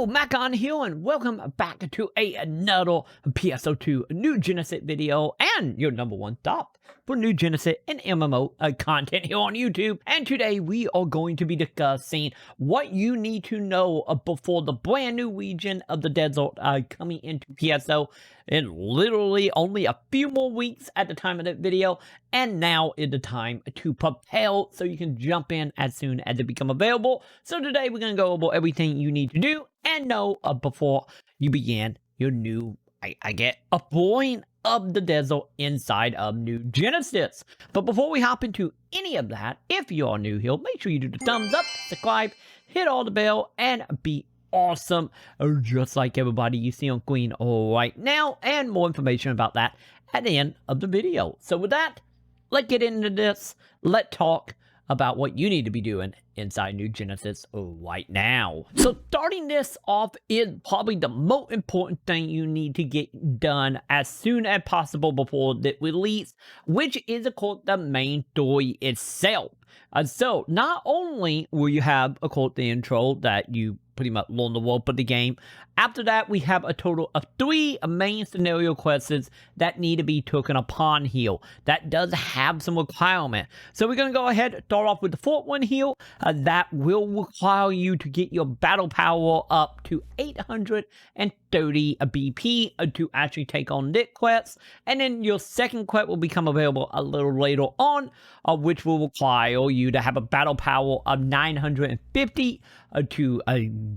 Yo, Maconn here, and welcome back to another PSO2 New Genesis video, and your #1 stop for New Genesis and MMO content here on YouTube. And today we are going to be discussing what you need to know before the brand new region of the desert coming into PSO in literally only a few more weeks at the time of that video. And now is the time to prepare so you can jump in as soon as it becomes available. So today we're going to go over everything you need to do and know before you begin your new, I get a point of the desert inside of New Genesis. But before we hop into any of that, if you are new here, make sure you do the thumbs up, subscribe, hit all the bell, and be awesome, just like everybody you see on Queen right now. And more information about that at the end of the video. So with that, let's get into this. Let's talk about what you need to be doing inside New Genesis right now. So starting this off is probably the most important thing you need to get done as soon as possible before the release, which is of course the main story itself. So not only will you have of course the intro that you pretty much learn the rope of the game. After that, we have a total of 3 main scenario quests that need to be taken upon here. That does have some requirement. So we're going to go ahead and start off with the 4th one here. That will require you to get your battle power up to 830 BP to actually take on this quest. And then your second quest will become available a little later on, which will require you to have a battle power of 950 to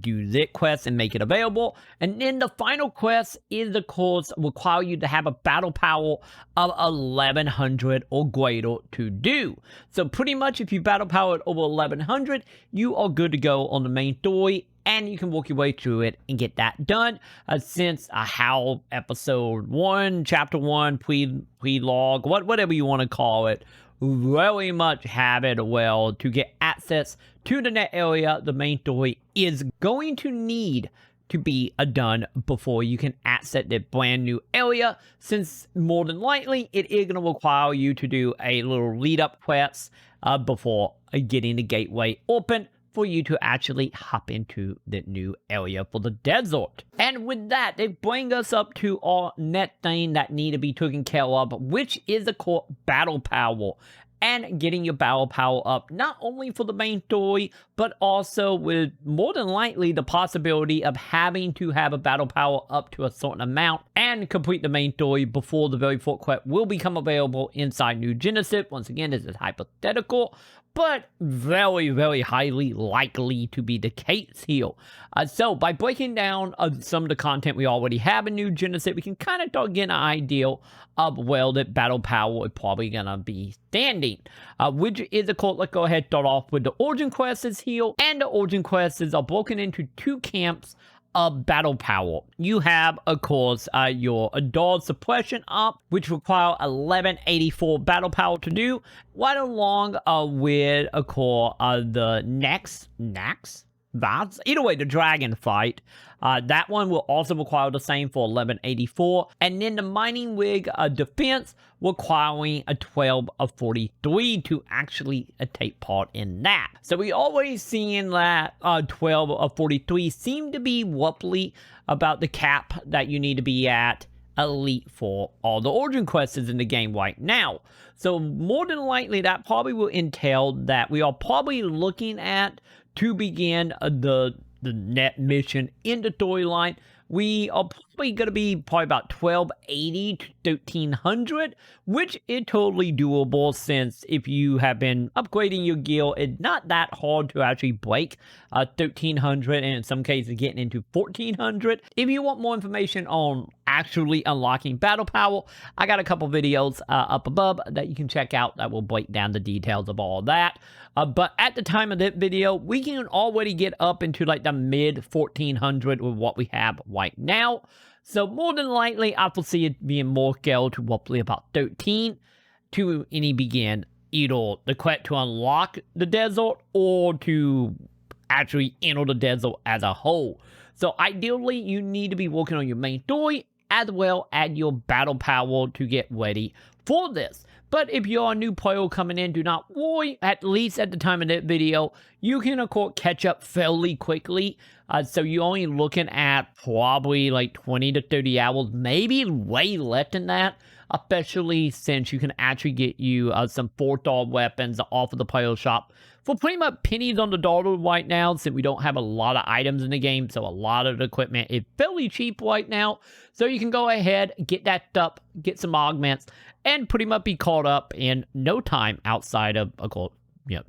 do this quest and make it available. And then the final quest is of course require you to have a battle power of 1100 or greater to do. So pretty much if you battle powered over 1100, you are good to go on the main story, and you can work your way through it and get that done. Since how episode 1, chapter 1, pre-log, whatever you want to call it, very much have it well to get access to the net area. The main story is going to need to be done before you can access the brand new area, since more than likely it is going to require you to do a little lead up quest before getting the gateway open for you to actually hop into the new area for the desert. And with that, it brings us up to our next thing that need to be taken care of, which is the core battle power. And getting your battle power up, not only for the main story, but also with more than likely the possibility of having to have a battle power up to a certain amount and complete the main story before the very fourth quest will become available inside New Genesis. Once again, this is hypothetical, but very, very highly likely to be the case here. So by breaking down some of the content we already have in New Genesis, we can kind of start getting an idea of where the battle power is probably going to be standing. Which is, of course, let's go ahead and start off with the origin quests here. And the origin quests are broken into 2 camps of battle power. You have, of course, your Adult Suppression up, which require 1184 battle power to do, right along with, of course, the next that's either way, the dragon fight. That one will also require the same for 1184. And then the mining rig defense requiring a 12 of 43 to actually take part in that. So we always seeing that 12 of 43 seem to be roughly about the cap that you need to be at elite for all the origin quests in the game right now. So more than likely that probably will entail that we are probably looking at to begin the net mission in the storyline. We are probably going to be about 1280 to 1300, which is totally doable, since if you have been upgrading your gear, it's not that hard to actually break 1300, and in some cases getting into 1400. If you want more information on actually unlocking battle power, I got a couple videos up above that you can check out that will break down the details of all that. But at the time of this video, we can already get up into like the mid 1400 with what we have right now. So more than likely, I foresee it being more scaled to roughly about 13 to any begin either the quest to unlock the desert or to actually enter the desert as a whole. So ideally, you need to be working on your main story as well as your battle power to get ready for this. But if you're a new player coming in, do not worry. At least at the time of that video, you can, of course, catch up fairly quickly So you're only looking at probably like 20 to 30 hours, maybe way less than that, especially since you can actually get you some 4-star weapons off of the player shop for pretty much pennies on the dollar right now, since we don't have a lot of items in the game, so a lot of the equipment is fairly cheap right now. So you can go ahead, get that up, get some augments, and pretty much be caught up in no time outside of,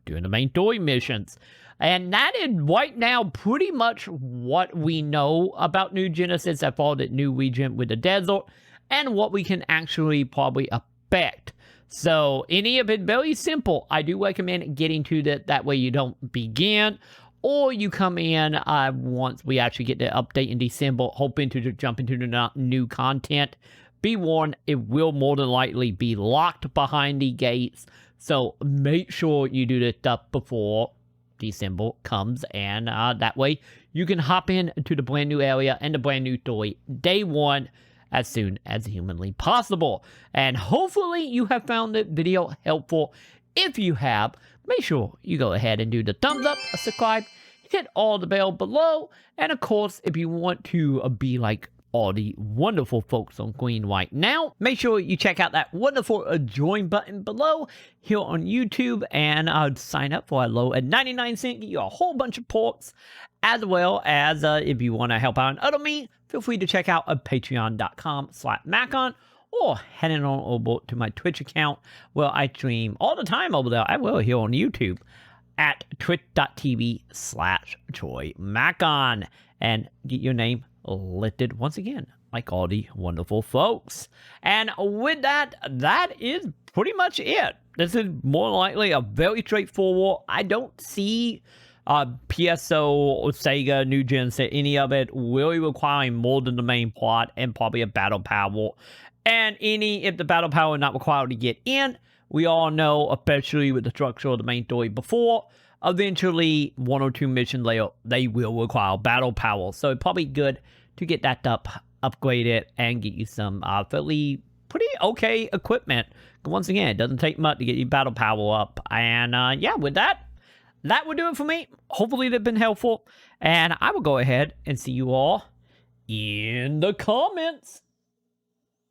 doing the main story missions. And that is right now pretty much what we know about New Genesis as far as the new region with the desert, and what we can actually probably expect. So any of it very simple. I do recommend getting to that way you don't begin, or you come in once we actually get the update in December, hoping to jump into the new content. Be warned, it will more than likely be locked behind the gates, so make sure you do this stuff before December comes, and that way you can hop into the brand new area and the brand new story day one as soon as humanly possible. And hopefully you have found the video helpful. If you have, make sure you go ahead and do the thumbs up, subscribe, hit all the bell below, and of course, if you want to be like all the wonderful folks on Green right now, make sure you check out that wonderful join button below here on YouTube, and sign up for a low at 99 cents, get you a whole bunch of perks, as well as if you want to help out another me, feel free to check out patreon.com/Maconn, or heading on over to my Twitch account, where I stream all the time over there. I will here on YouTube at twitch.tv/TroyMaconn, and get your name listed once again, like all the wonderful folks. And with that, that is pretty much it. This is more likely a very straightforward. I don't see PSO or Sega, New Genesis, any of it really requiring more than the main plot and probably a battle power. And if the battle power is not required to get in, we all know, especially with the structure of the main story before, eventually 1 or 2 missions later, they will require battle power. So it's probably good to get that upgraded and get you some fairly pretty okay equipment. Once again, it doesn't take much to get your battle power up. And yeah, with that will do it for me. Hopefully they've been helpful, and I will go ahead and see you all in the comments.